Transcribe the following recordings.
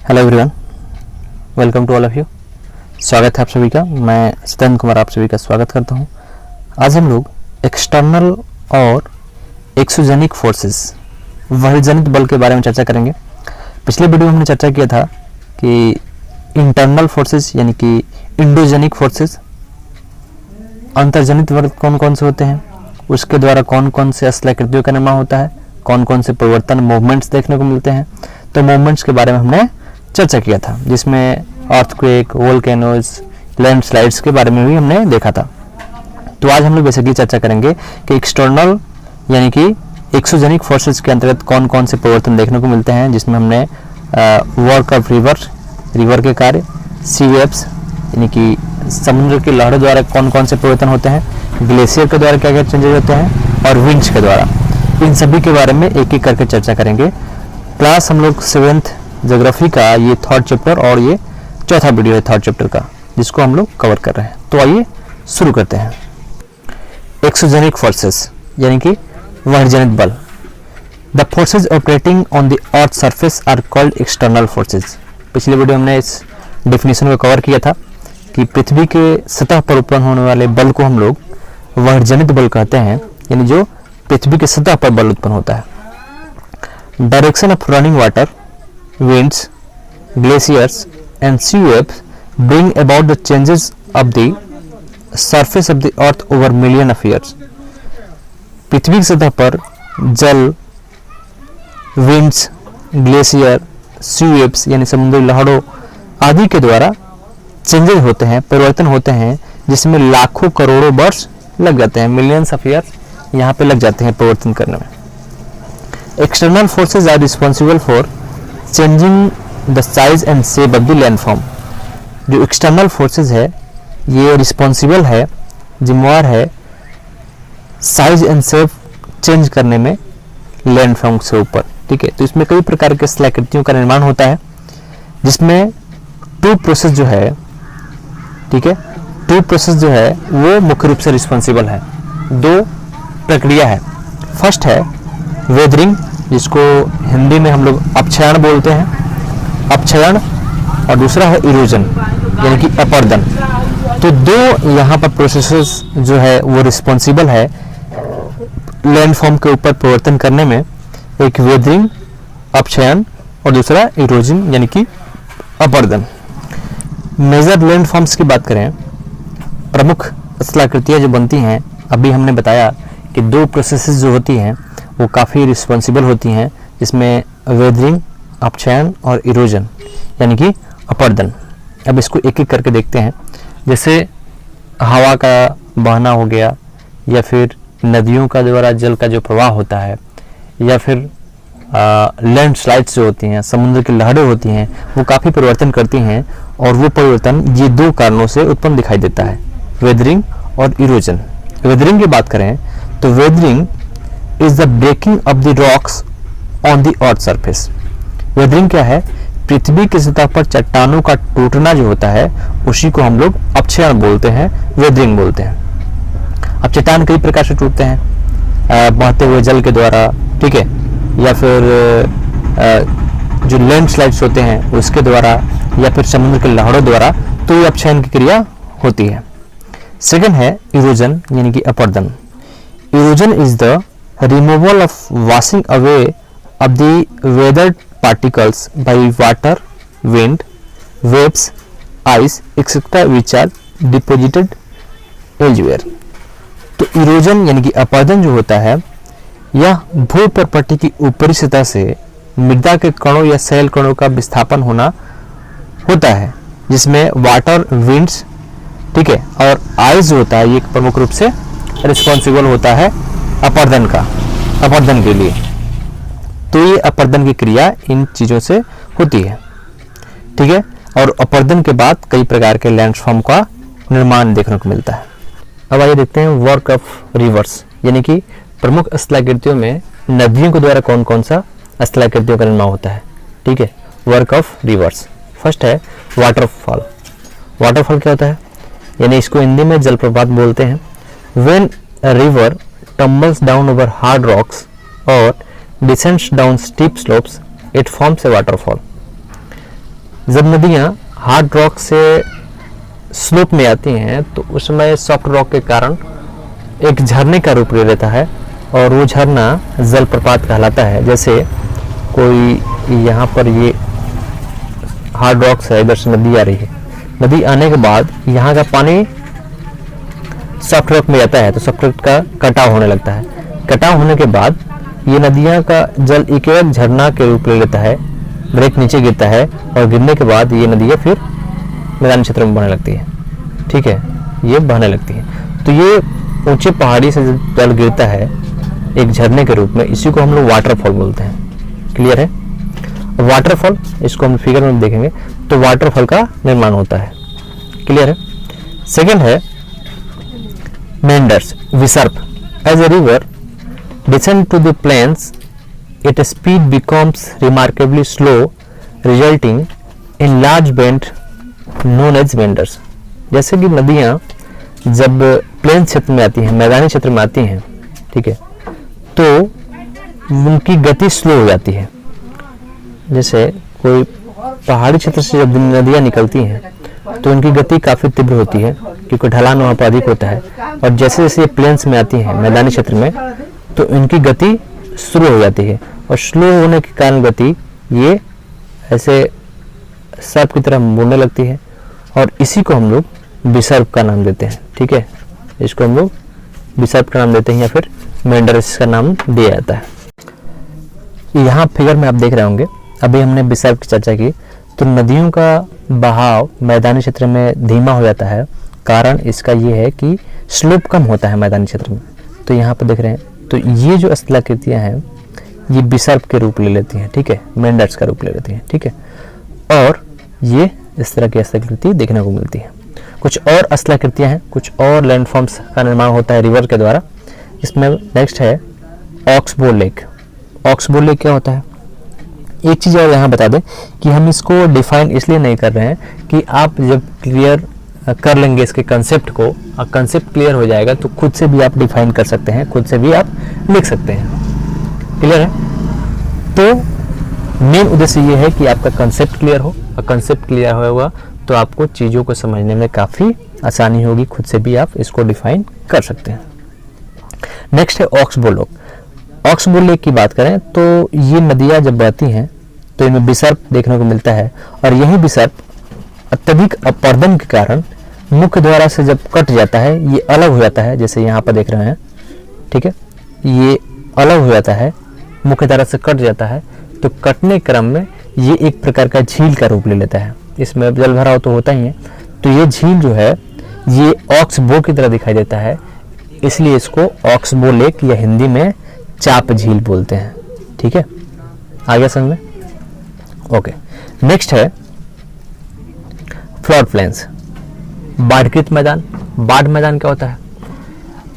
Hello everyone, welcome to all of you. स्वागत है आप सभी का। मैं सत्येंद्र कुमार आप सभी का स्वागत करता हूं। आज हम लोग एक्सटर्नल और एक्सोजेनिक फोर्सेस, वर्णजनित बल के बारे में चर्चा करेंगे। पिछले वीडियो में हमने चर्चा किया था कि इंटरनल फोर्सेस यानी कि इंडोजेनिक फोर्सेस, अंतर्जनित बल कौन कौन से होते हैं, उसके द्वारा कौन कौन से स्थलाकृतियों का निर्माण होता है, कौन कौन से परिवर्तन मूवमेंट्स देखने को मिलते हैं। तो मूवमेंट्स के बारे में हमने चर्चा किया था, जिसमें अर्थक्वेक, वोल्केनोज, लैंडस्लाइड्स के बारे में भी हमने देखा था। तो आज हम लोग बेसिकली चर्चा करेंगे कि एक्सटर्नल यानी कि एक्सोजेनिक फोर्सेस के अंतर्गत कौन कौन से परिवर्तन देखने को मिलते हैं, जिसमें हमने वर्क ऑफ रिवर के कार्य, सी वेव्स यानी कि समुद्र की लहरों द्वारा कौन कौन से परिवर्तन होते हैं, ग्लेशियर के द्वारा क्या क्या चेंजेस होते हैं और विंड्स के द्वारा, इन सभी के बारे में एक एक करके चर्चा करेंगे। क्लास हम लोग 7th ज्योग्राफी का ये 3rd चैप्टर और ये 4था वीडियो है 3rd चैप्टर का, जिसको हम लोग कवर कर रहे हैं। तो आइए शुरू करते हैं। एक्सोजेनिक फोर्सेस यानी कि वर्णजनित बल। The forces operating on the earth surface are called external forces. पिछले वीडियो हमने इस डेफिनेशन को कवर किया था कि पृथ्वी के सतह पर उत्पन्न होने वाले बल को हम लोग वर्णजनित बल कहते हैं, यानी जो पृथ्वी के सतह पर बल उत्पन्न होता है। Direction of running water, winds, glaciers and sea waves bring about the changes of the surface of the earth over million of years. पृथ्वी की सतह पर जल, winds, ग्लेशियर, sea waves यानी समुद्री लहरों आदि के द्वारा चेंजेस होते हैं, परिवर्तन होते हैं, जिसमें लाखों करोड़ों वर्ष लग जाते हैं, मिलियंस ऑफ ईयर्स यहाँ पे लग जाते हैं परिवर्तन करने में। External forces are responsible for changing the size and shape of the landform. जो एक्सटर्नल फोर्सेज है ये रिस्पॉन्सिबल है, जिम्मेवार है साइज एंड शेप चेंज करने में लैंडफॉर्म से ऊपर। ठीक है, तो इसमें कई प्रकार के स्थलाकृतियों का निर्माण होता है, जिसमें टू प्रोसेस जो है, ठीक है, टू प्रोसेस जो है वो मुख्य रूप से रिस्पॉन्सिबल है। दो प्रक्रिया है। फर्स्ट है वेदरिंग, जिसको हिंदी में हम लोग अपक्षयण बोलते हैं, अपक्षयण, और दूसरा है इरोजन यानी कि अपर्दन। तो दो यहाँ पर प्रोसेसेस जो है वो रिस्पॉन्सिबल है लैंडफॉर्म के ऊपर परिवर्तन करने में। एक वेदरिंग, अपक्षयण, और दूसरा इरोजन यानी कि अपर्दन। मेजर लैंडफॉर्म्स की बात करें, प्रमुख स्थलाकृतियाँ जो बनती हैं, अभी हमने बताया कि दो प्रोसेसेस जो होती हैं वो काफ़ी रिस्पॉन्सिबल होती हैं, जिसमें वेदरिंग, अपक्षयण और इरोजन यानी कि अपर्दन। अब इसको एक एक करके देखते हैं। जैसे हवा का बहना हो गया, या फिर नदियों का द्वारा जल का जो प्रवाह होता है, या फिर लैंडस्लाइड्स जो होती हैं, समुद्र की लहरें होती हैं, वो काफ़ी परिवर्तन करती हैं, और वो परिवर्तन ये दो कारणों से उत्पन्न दिखाई देता है, वेदरिंग और इरोजन। वेदरिंग की बात करें तो weathering is the breaking of the rocks on the earth surface. Weathering क्या है? पृथ्वी की सतह पर चट्टानों का टूटना जो होता है उसी को हम लोग अपक्षयण बोलते हैं, वेदरिंग बोलते हैं। अब चट्टान कई प्रकार से टूटते हैं, बहते हुए जल के द्वारा, ठीक है, या फिर जो लैंडस्लाइड्स होते हैं उसके द्वारा, या फिर समुद्र की लहरों द्वारा, तो ये अपक्षयण की क्रिया होती है। सेकंड है इरोजन यानी कि अपर्दन। Erosion is the removal of washing away of the weathered particles by water, wind, waves, ice, etc. which are deposited elsewhere। तो इरोजन यानी कि अपर्दन जो होता है, यह भूप्रपट्टी की ऊपरी सतह से मृदा के कणों या सेल कणों का विस्थापन होना होता है, जिसमें वाटर, विंड्स, ठीक है, और आइस जो होता है ये प्रमुख रूप से रिस्पॉन्सिबल होता है अपर्दन का, अपर्दन के लिए। तो ये अपर्दन की क्रिया इन चीज़ों से होती है, ठीक है। और अपर्दन के बाद कई प्रकार के लैंडफॉर्म का निर्माण देखने को मिलता है। अब आइए देखते हैं वर्क ऑफ रिवर्स, यानी कि प्रमुख स्थलाकृतियों में नदियों के द्वारा कौन कौन सा स्थलाकृतियों का निर्माण होता है। ठीक है, वर्क ऑफ रिवर्स। फर्स्ट है वाटरफॉल। वाटरफॉल क्या होता है? यानी इसको हिंदी में जलप्रपात बोलते हैं। When a river tumbles down over hard rocks or descends down steep slopes, it forms a waterfall। जब नदियाँ हार्ड रॉक से स्लोप में आती हैं तो उस समय सॉफ्ट रॉक के कारण एक झरने का रूप ले लेता है और वो झरना जलप्रपात कहलाता है। जैसे कोई यहाँ पर ये हार्ड रॉक्स है, इधर से नदी आ रही है, नदी आने के बाद यहाँ का पानी सॉफ्ट रॉक में जाता है तो सॉफ्ट रॉक का कटाव होने लगता है। कटाव होने के बाद ये नदियाँ का जल एक एक झरना के रूप ले लेता है, ब्रेक नीचे गिरता है और गिरने के बाद ये नदियाँ फिर मैदानी क्षेत्र में बहने लगती है। ठीक है, ये बहने लगती है। तो ये ऊंचे पहाड़ी से जब जल गिरता है एक झरने के रूप में, इसी को हम लोग वाटरफॉल बोलते हैं। क्लियर है? वाटरफॉल, इसको हम फिगर में देखेंगे तो वाटरफॉल का निर्माण होता है। क्लियर है? सेकेंड है मेंडर्स, विसर्प। As a river descend to the plains, its speed becomes remarkably slow, resulting in large bend known as meanders। जैसे कि नदियाँ जब प्लेन क्षेत्र में आती हैं, मैदानी क्षेत्र में आती हैं, ठीक है, तो उनकी गति स्लो हो जाती है। जैसे कोई पहाड़ी क्षेत्र से जब नदियाँ निकलती हैं तो उनकी गति काफ़ी तीव्र होती है क्योंकि ढलान वहाँ पर अधिक होता है, और जैसे जैसे ये प्लेन्स में आती हैं मैदानी क्षेत्र में तो इनकी गति स्लो हो जाती है, और स्लो होने के कारण गति ये ऐसे सर्प की तरह मुड़ने लगती है, और इसी को हम लोग विसर्प का नाम देते हैं। ठीक है, इसको हम लोग विसर्प का नाम देते हैं या फिर मेंडर्स का नाम दिया जाता है। यहाँ फिगर में आप देख रहे होंगे, अभी हमने विसर्प की चर्चा की, तो नदियों का बहाव मैदानी क्षेत्र में धीमा हो जाता है। कारण इसका ये है कि स्लोप कम होता है मैदानी क्षेत्र में। तो यहाँ पर देख रहे हैं, तो ये जो स्थलाकृतियाँ हैं ये विसर्प के रूप ले लेती हैं। ठीक है, मेंडर्स का रूप ले लेती हैं। ठीक है, और ये इस तरह की स्थलाकृति देखने को मिलती है। कुछ और स्थलाकृतियाँ हैं, कुछ और लैंडफॉर्म्स का निर्माण होता है रिवर के द्वारा। इसमें नेक्स्ट है ऑक्सबो लेक। ऑक्सबो लेक क्या होता है? एक चीज़ और यहाँ बता दें कि हम इसको डिफाइन इसलिए नहीं कर रहे हैं कि आप जब क्लियर कर लेंगे इसके कंसेप्ट को, और कंसेप्ट क्लियर हो जाएगा तो खुद से भी आप डिफाइन कर सकते हैं, खुद से भी आप लिख सकते हैं। क्लियर है? तो मेन उद्देश्य ये है कि आपका कंसेप्ट क्लियर हो, और कंसेप्ट क्लियर होगा तो आपको चीज़ों को समझने में काफ़ी आसानी होगी, खुद से भी आप इसको डिफाइन कर सकते हैं। नेक्स्ट है ऑक्सबो लेक। ऑक्सबो लेक की बात करें तो ये नदियाँ जब बहती हैं तो इनमें विसर्प देखने को मिलता है, और यही विसर्प अत्यधिक अपरदन के कारण मुख्य द्वारा से जब कट जाता है ये अलग हो जाता है। जैसे यहाँ पर देख रहे हैं, ठीक है, ये अलग हो जाता है, मुख्य द्वारा से कट जाता है। तो कटने क्रम में ये एक प्रकार का झील का रूप ले लेता है। इसमें जल भराव तो होता ही है, तो ये झील जो है ये ऑक्सबो की तरह दिखाई देता है, इसलिए इसको ऑक्सबो लेक या हिंदी में चाप झील बोलते हैं। ठीक है, आ गया समझ में? ओके, नेक्स्ट है फ्लड प्लेन्स, बाढ़कृत मैदान। बाढ़ मैदान क्या होता है?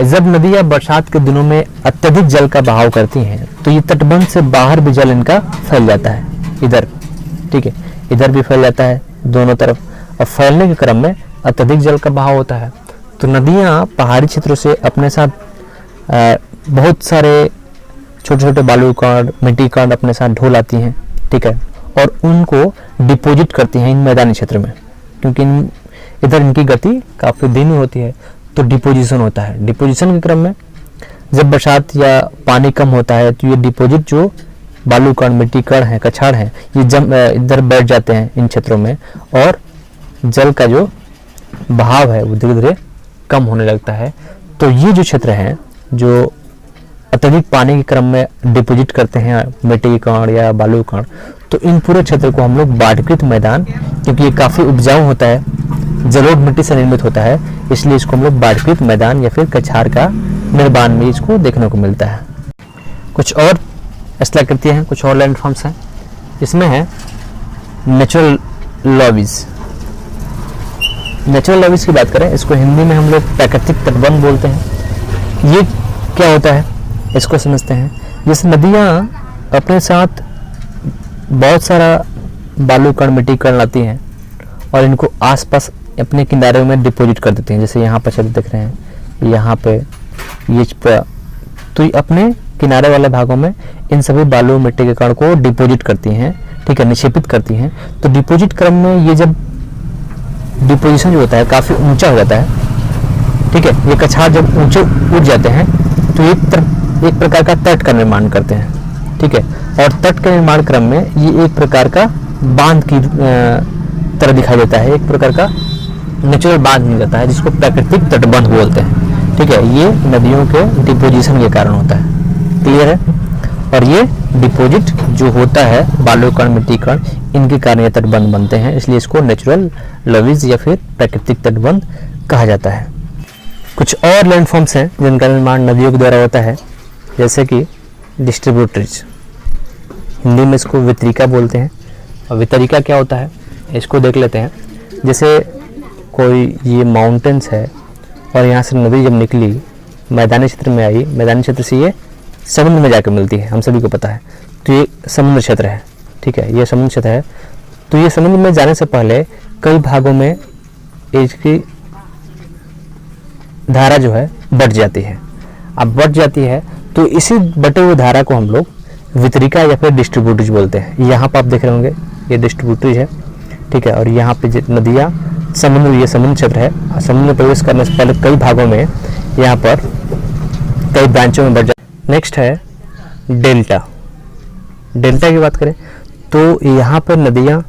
जब नदियां बरसात के दिनों में अत्यधिक जल का बहाव करती हैं तो ये तटबंध से बाहर भी जल इनका फैल जाता है, इधर, ठीक है, इधर भी फैल जाता है दोनों तरफ, और फैलने के क्रम में अत्यधिक जल का बहाव होता है। तो नदियां पहाड़ी क्षेत्रों से अपने साथ बहुत सारे छोटे छोटे बालू कण, मिट्टी कण अपने साथ ढो लाती हैं। ठीक है, और उनको डिपोजिट करती हैं इन मैदानी क्षेत्र में, क्योंकि इधर इनकी गति काफ़ी धीमी होती है, तो डिपोजिशन होता है। डिपोजिशन के क्रम में जब बरसात या पानी कम होता है तो ये डिपोजिट जो बालू कण, मिट्टी कण हैं, कछाड़ हैं, ये इधर बैठ जाते हैं इन क्षेत्रों में, और जल का जो बहाव है वो धीरे धीरे कम होने लगता है। तो ये जो क्षेत्र हैं जो अत्यधिक पानी के क्रम में डिपोजिट करते हैं मिट्टी कण या बालू कण, तो इन पूरे क्षेत्र को हम लोग बाढ़कृत मैदान, क्योंकि ये काफ़ी उपजाऊ होता है, जलोढ़ मिट्टी से निर्मित होता है, इसलिए इसको हम लोग बाढ़कृत मैदान या फिर कछाड़ का निर्माण में इसको देखने को मिलता है। कुछ और स्थलाकृतियाँ हैं, कुछ और लैंडफॉर्म्स हैं। इसमें है नेचुरल लॉबीज। नेचुरल लॉबीज की बात करें, इसको हिंदी में हम लोग प्राकृतिक तटबंध बोलते हैं। ये क्या होता है इसको समझते हैं। जैसे नदियाँ अपने साथ बहुत सारा बालू कण, मिट्टी कण लाती हैं और इनको आसपास अपने किनारे में डिपॉजिट कर देती हैं। जैसे यहाँ पर छवि देख रहे हैं, यहाँ पे ये तो अपने किनारे वाले भागों में इन सभी बालू मिट्टी के कण को डिपॉजिट करती हैं ठीक है, निक्षेपित करती हैं। तो डिपोजिट क्रम में ये जब डिपोजिशन जो होता है काफ़ी ऊंचा हो जाता है, ठीक है, ये कछार जब ऊंचे उठ जाते हैं तो एक प्रकार का तट का निर्माण करते हैं, ठीक है। और तट के निर्माण क्रम में ये एक प्रकार का बांध की तरह दिखाई देता है, एक प्रकार का नेचुरल बांध मिल जाता है जिसको प्राकृतिक तटबंध बोलते हैं, ठीक है। ये नदियों के डिपोजिशन के कारण होता है, क्लियर है। और ये डिपोजिट जो होता है बालू कण, मिट्टी कण, इनके कारण ये तटबंध बनते हैं, इसलिए इसको नेचुरल लवीज या फिर प्राकृतिक तटबंध कहा जाता है। कुछ और लैंडफॉर्म्स हैं जिनका निर्माण नदियों के द्वारा होता है, जैसे कि डिस्ट्रीब्यूटरीज, हिंदी में इसको वितरिका बोलते हैं। और वितरिका क्या होता है इसको देख लेते हैं। जैसे कोई ये माउंटेन्स है और यहाँ से नदी जब निकली मैदानी क्षेत्र में आई, मैदानी क्षेत्र से ये समुद्र में जाकर मिलती है, हम सभी को पता है। तो ये समुद्र क्षेत्र है, ठीक है, ये समुद्र क्षेत्र है। तो ये समुद्र में जाने से पहले कई भागों में इसकी धारा जो है बढ़ जाती है। अब बढ़ जाती है तो इसी बटे हुए धारा को हम लोग वितरिका या फिर डिस्ट्रीब्यूटरीज बोलते हैं। यहाँ पर आप देख रहे होंगे ये डिस्ट्रीब्यूटरीज है, ठीक है। और यहाँ पे नदियाँ समुद्र, ये समुद्र क्षेत्र है, और समुद्र में प्रवेश करने से पहले कई भागों में यहाँ पर कई ब्रांचों में बढ़ जाती। नेक्स्ट है डेल्टा। डेल्टा की बात करें तो यहाँ पर नदियाँ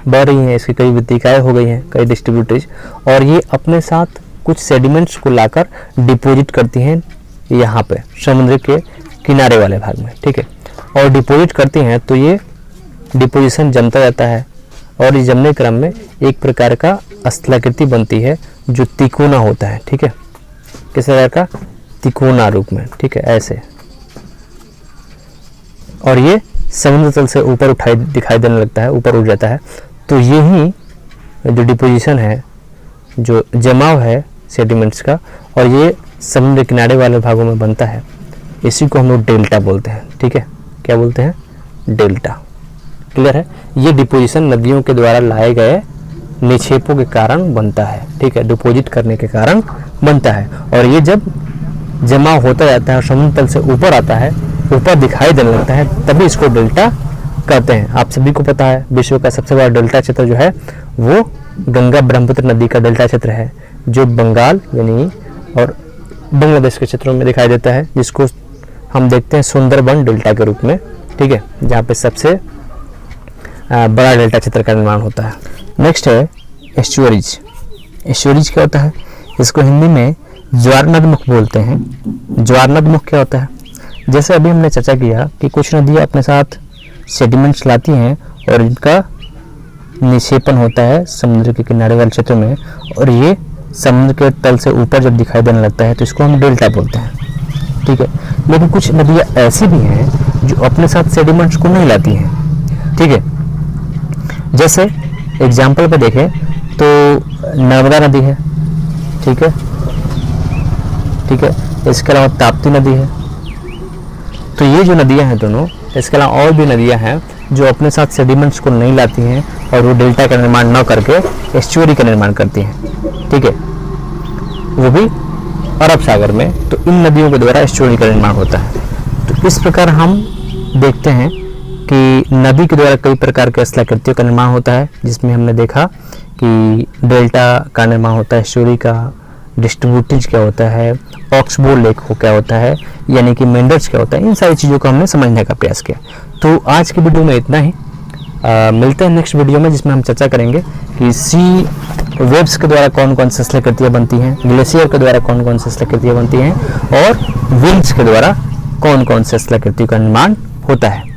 बढ़ रही हैं, इसकी कई वितरिकाएँ हो गई हैं, कई डिस्ट्रीब्यूटरीज, और ये अपने साथ कुछ सेडिमेंट्स को लाकर डिपोजिट करती हैं यहाँ पे समुद्र के किनारे वाले भाग में, ठीक है। और डिपोजिट करती हैं तो ये डिपोजिशन जमता जाता है, और इस जमने क्रम में एक प्रकार का स्थलाकृति बनती है जो तिकोना होता है, ठीक है। किस प्रकार का? तिकोना रूप में, ठीक है, ऐसे। और ये समुद्र तल से ऊपर दिखाई देने लगता है, ऊपर उठ जाता है। तो यही जो डिपोजिशन है, जो जमाव है सेडिमेंट्स का, और ये समुद्र किनारे वाले भागों में बनता है, इसी को हम लोग डेल्टा बोलते हैं, ठीक है। क्या बोलते हैं? डेल्टा। क्लियर है? ये डिपोजिशन नदियों के द्वारा लाए गए निक्षेपों के कारण बनता है, ठीक है, डिपोजिट करने के कारण बनता है। और ये जब जमा होता जाता है और समुद्र तल से ऊपर आता है, ऊपर दिखाई देने लगता है, तभी इसको डेल्टा कहते हैं। आप सभी को पता है विश्व का सबसे बड़ा डेल्टा क्षेत्र जो है वो गंगा ब्रह्मपुत्र नदी का डेल्टा क्षेत्र है, जो बंगाल यानी और बांग्लादेश के क्षेत्रों में दिखाई देता है, जिसको हम देखते हैं सुंदरबन डेल्टा के रूप में, ठीक है, जहाँ पे सबसे बड़ा डेल्टा क्षेत्र का निर्माण होता है। नेक्स्ट है एस्चुअरीज। एस्चुअरीज क्या होता है? इसको हिंदी में ज्वार नदमुख बोलते हैं। ज्वार नदमुख क्या होता है? जैसे अभी हमने चर्चा किया कि कुछ नदियाँ अपने साथ सेडिमेंट्स लाती हैं और इनका निक्षेपण होता है समुद्र के किनारे वाले क्षेत्र में, और ये समुद्र के तल से ऊपर जब दिखाई देने लगता है तो इसको हम डेल्टा बोलते हैं, ठीक है। लेकिन कुछ नदियाँ ऐसी भी हैं जो अपने साथ सेडिमेंट्स को नहीं लाती हैं, ठीक है। जैसे एग्जाम्पल पे देखें तो नर्मदा नदी है, ठीक है, ठीक है, इसके अलावा ताप्ती नदी है। तो ये जो नदियां हैं दोनों, इसके अलावा और भी नदियां हैं जो अपने साथ सेडिमेंट्स को नहीं लाती हैं और वो डेल्टा का निर्माण न करके एस्चुअरी का निर्माण करती हैं, ठीक है, वो भी अरब सागर में। तो इन नदियों के द्वारा एस्चुअरी का निर्माण होता है। तो इस प्रकार हम देखते हैं कि नदी के द्वारा कई प्रकार के स्थलाकृतियों का निर्माण होता है, जिसमें हमने देखा कि डेल्टा का निर्माण होता है, एस्चुअरी का, डिस्ट्रीब्यूटरीज क्या होता है, ऑक्सबो लेक को क्या होता है, यानी कि मेंडर्स क्या होता है। इन सारी चीज़ों को हमने समझने का प्रयास किया। तो आज की वीडियो में इतना ही। मिलते हैं नेक्स्ट वीडियो में, जिसमें हम चर्चा करेंगे कि सी वेव्स के द्वारा कौन कौन सी स्थलाकृतियाँ बनती हैं, ग्लेशियर के द्वारा कौन कौन सी स्थलाकृतियाँ बनती हैं, और विंड्स के द्वारा कौन कौन सी स्थलाकृतियों का निर्माण होता है।